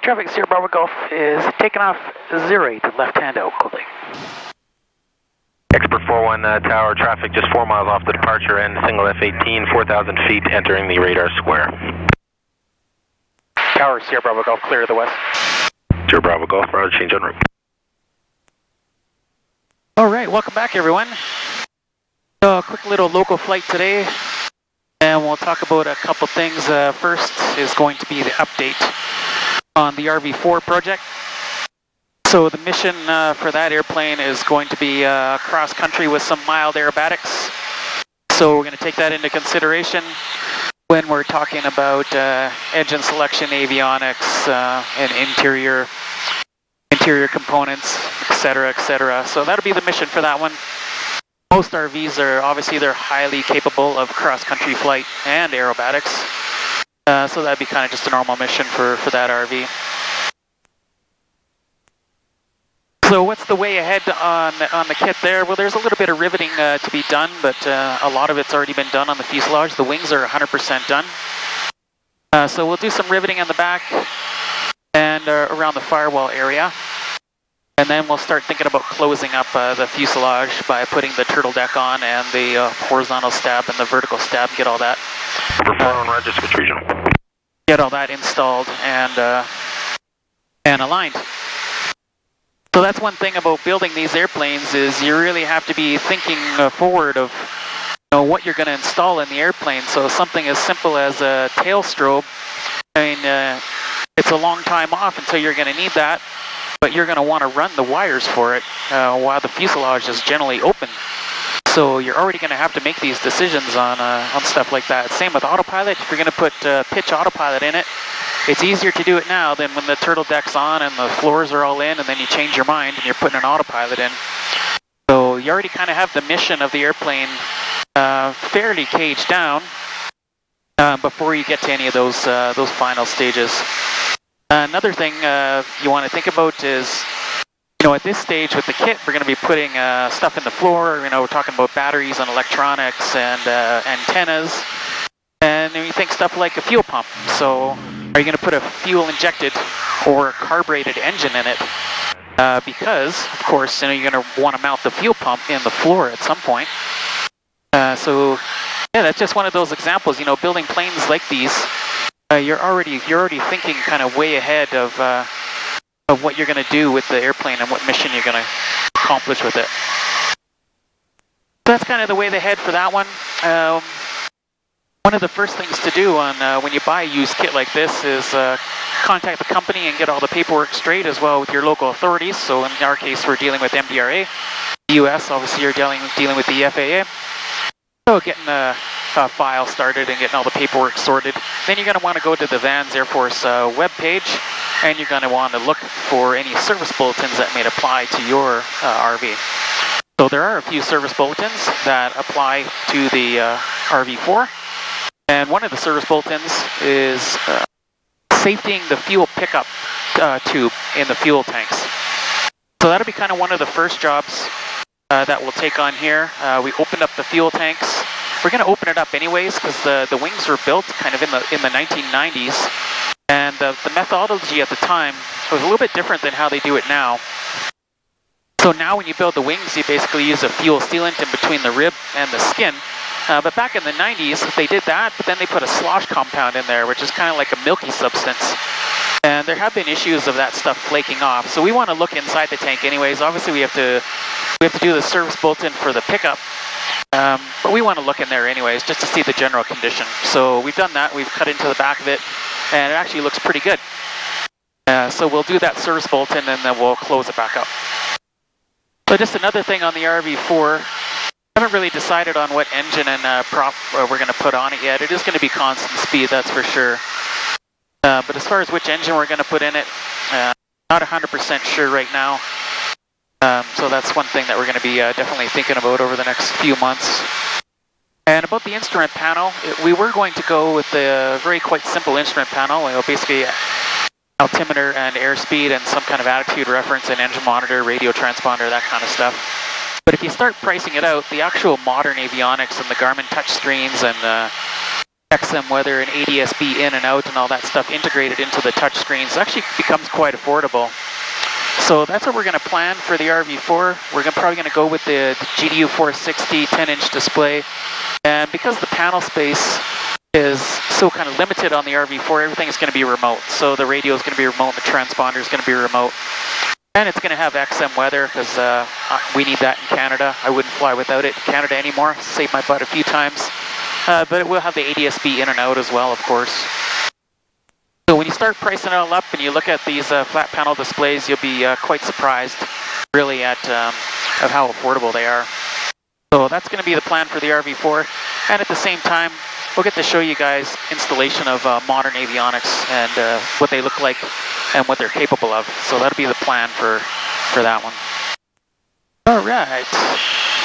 traffic, Sierra Bravo Golf is taking off 08, left-hand out, holding. Expert 41 tower, traffic just 4 miles off the departure end, single F18, 4,000 feet, entering the radar square. Tower, Sierra Bravo Golf, clear to the west. Sierra Bravo Golf, route change en route. All right, welcome back, everyone. So, a quick little local flight today, and we'll talk about a couple things. First is going to be the update on the RV4 project. So the mission for that airplane is going to be cross country with some mild aerobatics. So we're going to take that into consideration when we're talking about engine selection, avionics, and interior components, etc., etc. So that'll be the mission for that one. Most RVs are obviously they're highly capable of cross-country flight and aerobatics. So that'd be kind of just a normal mission for that RV. So what's the way ahead on the kit there? Well, there's a little bit of riveting to be done, but a lot of it's already been done on the fuselage. The wings are 100% done. So we'll do some riveting on the back and around the firewall area. And then we'll start thinking about closing up the fuselage by putting the turtle deck on and the horizontal stab and the vertical stab, get all that. Number 4 on Roger, switch regional. Get all that installed and aligned. So that's one thing about building these airplanes is you really have to be thinking forward of what you're going to install in the airplane. So something as simple as a tail strobe, I mean, it's a long time off until you're going to need that, but you're going to want to run the wires for it while the fuselage is generally open. So you're already going to have to make these decisions on stuff like that. Same with autopilot. If you're going to put pitch autopilot in it, it's easier to do it now than when the turtle deck's on and the floors are all in and then you change your mind and you're putting an autopilot in. So you already kind of have the mission of the airplane fairly caged down before you get to any of those final stages. Another thing you want to think about is, at this stage with the kit, we're going to be putting stuff in the floor. We're talking about batteries and electronics and antennas. And then you think stuff like a fuel pump. So are you going to put a fuel injected or carbureted engine in it? Because, of course, you're going to want to mount the fuel pump in the floor at some point. So, yeah, that's just one of those examples. Building planes like these, you're already thinking kind of way ahead of what you're going to do with the airplane and what mission you're going to accomplish with it. So that's kind of the way they head for that one. One of the first things to do when you buy a used kit like this is contact the company and get all the paperwork straight as well with your local authorities. So in our case, we're dealing with MDRA. The US, obviously, you're dealing with the FAA. So getting a file started and getting all the paperwork sorted. Then you're going to want to go to the Vans Air Force webpage, and you're going to want to look for any service bulletins that may apply to your RV. So there are a few service bulletins that apply to the RV4. And one of the service bulletins is safetying the fuel pickup tube in the fuel tanks. So that'll be kind of one of the first jobs that we'll take on here. We opened up the fuel tanks. We're going to open it up anyways because the wings were built kind of in the 1990s. And the methodology at the time was a little bit different than how they do it now. So now when you build the wings, you basically use a fuel sealant in between the rib and the skin. But back in the 90s, they did that, but then they put a slosh compound in there, which is kind of like a milky substance. And there have been issues of that stuff flaking off. So we want to look inside the tank anyways. Obviously, we have to do the service bulletin for the pickup. But we want to look in there anyways, just to see the general condition. So we've done that. We've cut into the back of it, and it actually looks pretty good. So we'll do that service bulletin, and then we'll close it back up. So just another thing on the RV4. I haven't really decided on what engine and prop we're going to put on it yet. It is going to be constant speed, that's for sure. But as far as which engine we're going to put in it, not 100% sure right now. So that's one thing that we're going to be definitely thinking about over the next few months. And about the instrument panel, we were going to go with a quite simple instrument panel. Basically altimeter and airspeed and some kind of attitude reference and engine monitor, radio transponder, that kind of stuff. But if you start pricing it out, the actual modern avionics and the Garmin touchscreens and XM weather and ADS-B in and out and all that stuff integrated into the touch screens actually becomes quite affordable. So that's what we're going to plan for the RV4. We're probably going to go with the GDU 460 10-inch display. And because the panel space is so kind of limited on the RV4, everything is going to be remote. So the radio is going to be remote, the transponder is going to be remote. And it's going to have XM weather because we need that in Canada. I wouldn't fly without it in Canada anymore. Saved my butt a few times. But it will have the ADS-B in and out as well, of course. So when you start pricing it all up and you look at these flat panel displays, you'll be quite surprised, really, at how affordable they are. So that's going to be the plan for the RV4. And at the same time, we'll get to show you guys installation of modern avionics and what they look like and what they're capable of. So that'll be the plan for that one. All right,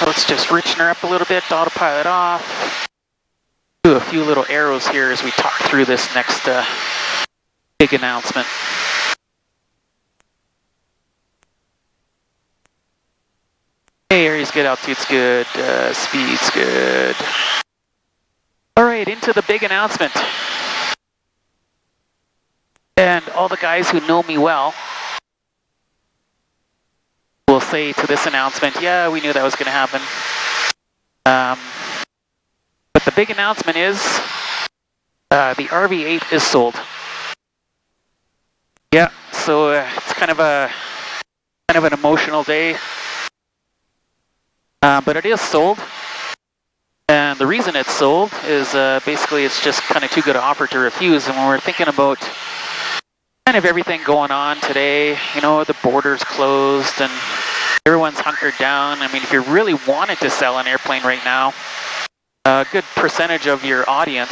let's just richen her up a little bit, autopilot off. Do a few little arrows here as we talk through this next big announcement. Hey, area's good, altitude's good, speed's good. All right, into the big announcement. And all the guys who know me well will say to this announcement, yeah, we knew that was going to happen. But the big announcement is the RV8 is sold. Yeah, so it's kind of an emotional day, but it is sold. And the reason it's sold is basically it's just kind of too good an offer to refuse. And when we're thinking about kind of everything going on today, you know, the border's closed and everyone's hunkered down. I mean, if you really wanted to sell an airplane right now, a good percentage of your audience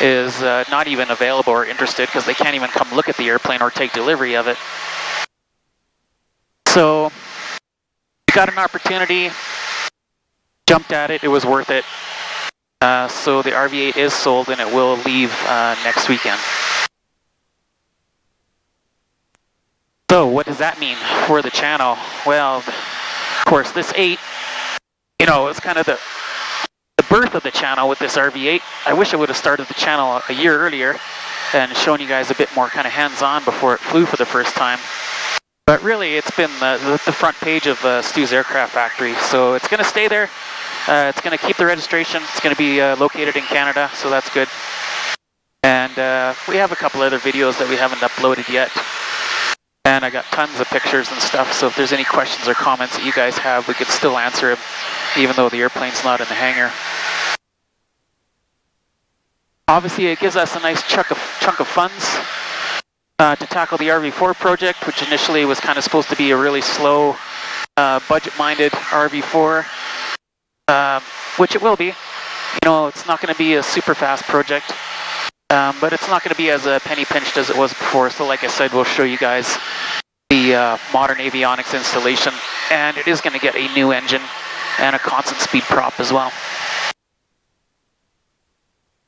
is not even available or interested because they can't even come look at the airplane or take delivery of it. So you got an opportunity, jumped at it, it was worth it. So the RV8 is sold and it will leave next weekend. So what does that mean for the channel? Well, of course, this 8, you know, it's kind of the birth of the channel with this RV8. I wish I would have started the channel a year earlier and shown you guys a bit more kind of hands-on before it flew for the first time. But really, it's been the front page of Stu's Aircraft Factory. So it's going to stay there. It's going to keep the registration. It's going to be located in Canada, so that's good. And we have a couple other videos that we haven't uploaded yet. And I got tons of pictures and stuff, so if there's any questions or comments that you guys have, we could still answer them, even though the airplane's not in the hangar. Obviously, it gives us a nice chunk of funds to tackle the RV4 project, which initially was kind of supposed to be a really slow, budget-minded RV4, which it will be. You know, it's not going to be a super fast project, but it's not going to be as penny pinched as it was before. So like I said, we'll show you guys the modern avionics installation, and it is going to get a new engine and a constant speed prop as well.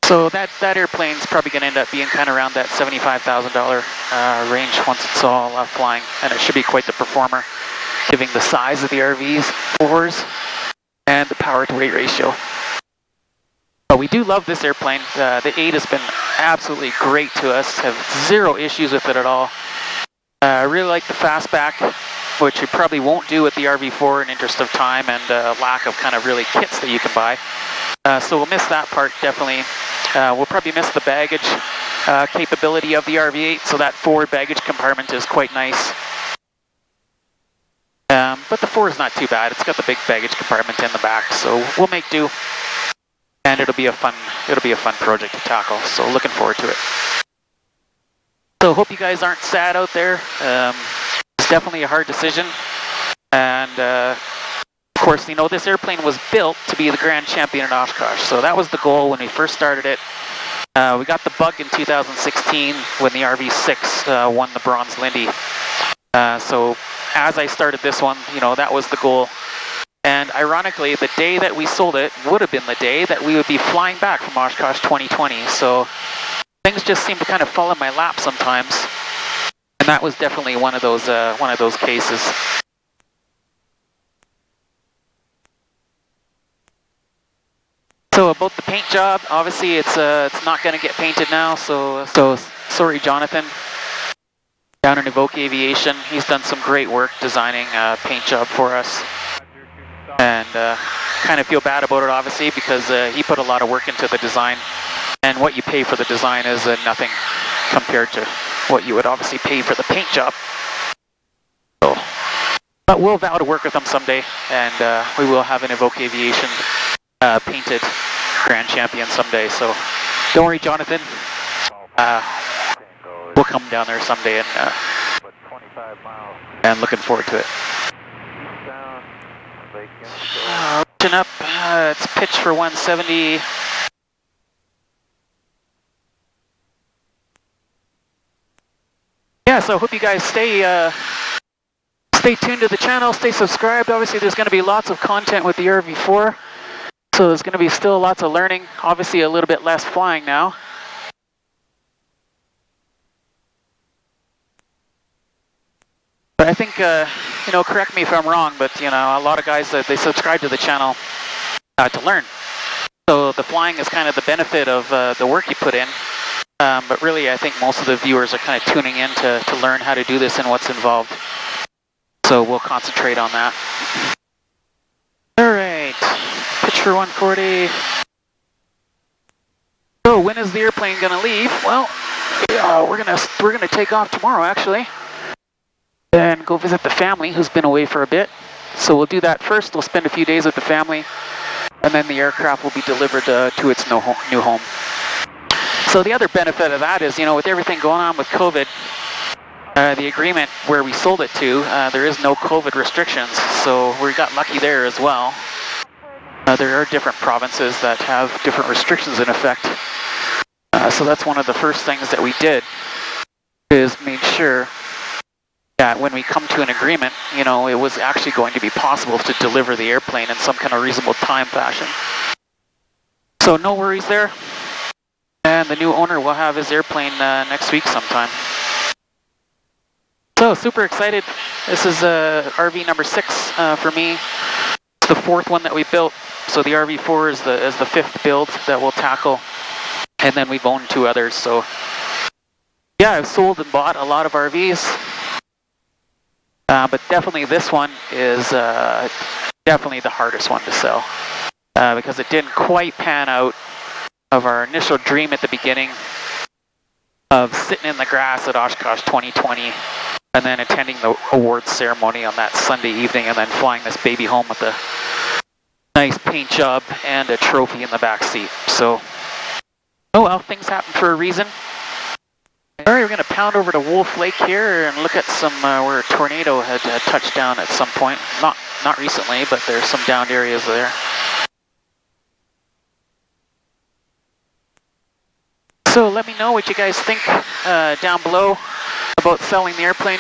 So that airplane's probably going to end up being kind of around that $75,000 range once it's all flying, and it should be quite the performer, given the size of the RV4s and the power to weight ratio. But we do love this airplane. The 8 has been absolutely great to us. Have zero issues with it at all. I really like the fastback, which you probably won't do with the RV4 in interest of time and lack of kind of really kits that you can buy. So we'll miss that part, definitely. We'll probably miss the baggage capability of the RV8, so that forward baggage compartment is quite nice. But the 4 is not too bad. It's got the big baggage compartment in the back, so we'll make do. And it'll be a fun project to tackle. So looking forward to it. So hope you guys aren't sad out there. It's definitely a hard decision, and of course, you know, this airplane was built to be the grand champion in Oshkosh. So that was the goal when we first started it. We got the Bug in 2016 when the RV6 won the Bronze Lindy. So as I started this one, you know, that was the goal. And ironically, the day that we sold it would have been the day that we would be flying back from Oshkosh 2020. So things just seem to kind of fall in my lap sometimes. And that was definitely one of those cases. So about the paint job, obviously it's not going to get painted now. So sorry, Jonathan. Down in Evoke Aviation, he's done some great work designing a paint job for us, and kind of feel bad about it, obviously, because he put a lot of work into the design, and what you pay for the design is nothing compared to what you would obviously pay for the paint job. So, but we'll vow to work with him someday, and we will have an Evoke Aviation painted Grand Champion someday. So don't worry, Jonathan. We'll come down there someday, and looking forward to it. Reaching up, it's pitched for 170. Yeah, so I hope you guys stay tuned to the channel, stay subscribed. Obviously, there's going to be lots of content with the RV4, so there's going to be still lots of learning. Obviously, a little bit less flying now. But I think, you know, correct me if I'm wrong, but, you know, a lot of guys, they subscribe to the channel to learn. So the flying is kind of the benefit of the work you put in. But really, I think most of the viewers are kind of tuning in to learn how to do this and what's involved. So we'll concentrate on that. All right, pitch for 140. So when is the airplane going to leave? Well, we're gonna take off tomorrow, actually, and go visit the family who's been away for a bit. So we'll do that first. We'll spend a few days with the family, and then the aircraft will be delivered to its new home. So the other benefit of that is, you know, with everything going on with COVID, the agreement where we sold it to, there is no COVID restrictions, so we got lucky there as well. There are different provinces that have different restrictions in effect. So that's one of the first things that we did, is make sure that when we come to an agreement, you know, it was actually going to be possible to deliver the airplane in some kind of reasonable time fashion. So no worries there. And the new owner will have his airplane next week sometime. So super excited. This is RV number 6 for me. It's the 4th one that we built. So the RV4 is the 5th build that we'll tackle. And then we've owned 2 others. So yeah, I've sold and bought a lot of RVs. But definitely this one is definitely the hardest one to sell. Because it didn't quite pan out of our initial dream at the beginning of sitting in the grass at Oshkosh 2020 and then attending the awards ceremony on that Sunday evening and then flying this baby home with a nice paint job and a trophy in the back seat. So, oh well, things happen for a reason. Alright, we're going to pound over to Wolf Lake here and look at some where a tornado had touched down at some point. Not recently, but there's some downed areas there. So let me know what you guys think down below about selling the airplane.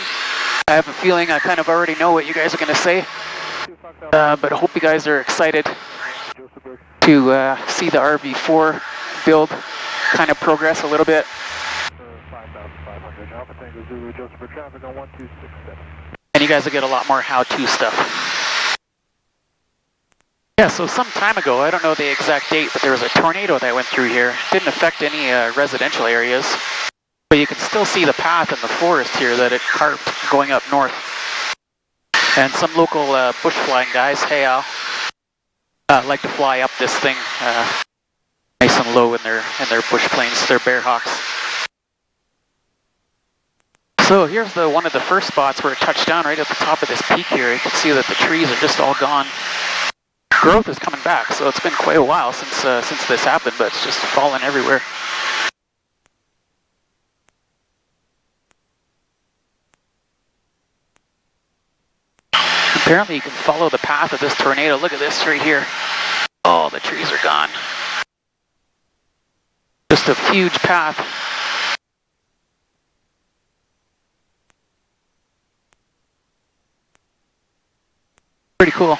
I have a feeling I kind of already know what you guys are going to say, but I hope you guys are excited to see the RV4 build kind of progress a little bit. And you guys will get a lot more how-to stuff. Yeah, so some time ago, I don't know the exact date, but there was a tornado that went through here. It didn't affect any residential areas, but you can still see the path in the forest here that it carved going up north. And some local bush flying guys, hey Al, like to fly up this thing nice and low in their bush planes, their Bearhawks. So here's one of the first spots where it touched down right at the top of this peak here. You can see that the trees are just all gone. Growth is coming back, so it's been quite a while since this happened, but it's just fallen everywhere. Apparently you can follow the path of this tornado. Look at this right here. Oh, the trees are gone. Just a huge path. Pretty cool.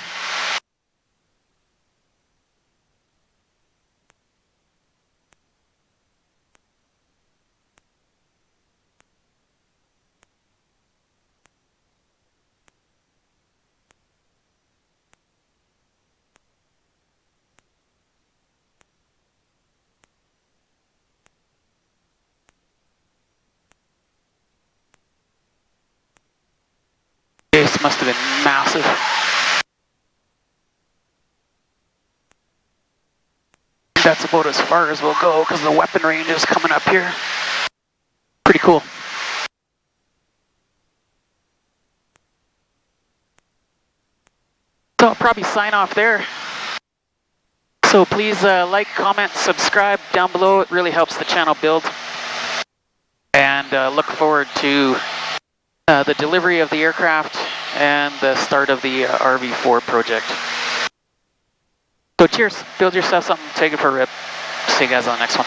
must have been massive. That's about as far as we'll go because the weapon range is coming up here. Pretty cool. So I'll probably sign off there. So please like, comment, subscribe down below. It really helps the channel build. And look forward to the delivery of the aircraft and the start of the RV4 project. So cheers, build yourself something, take it for a rip. See you guys on the next one.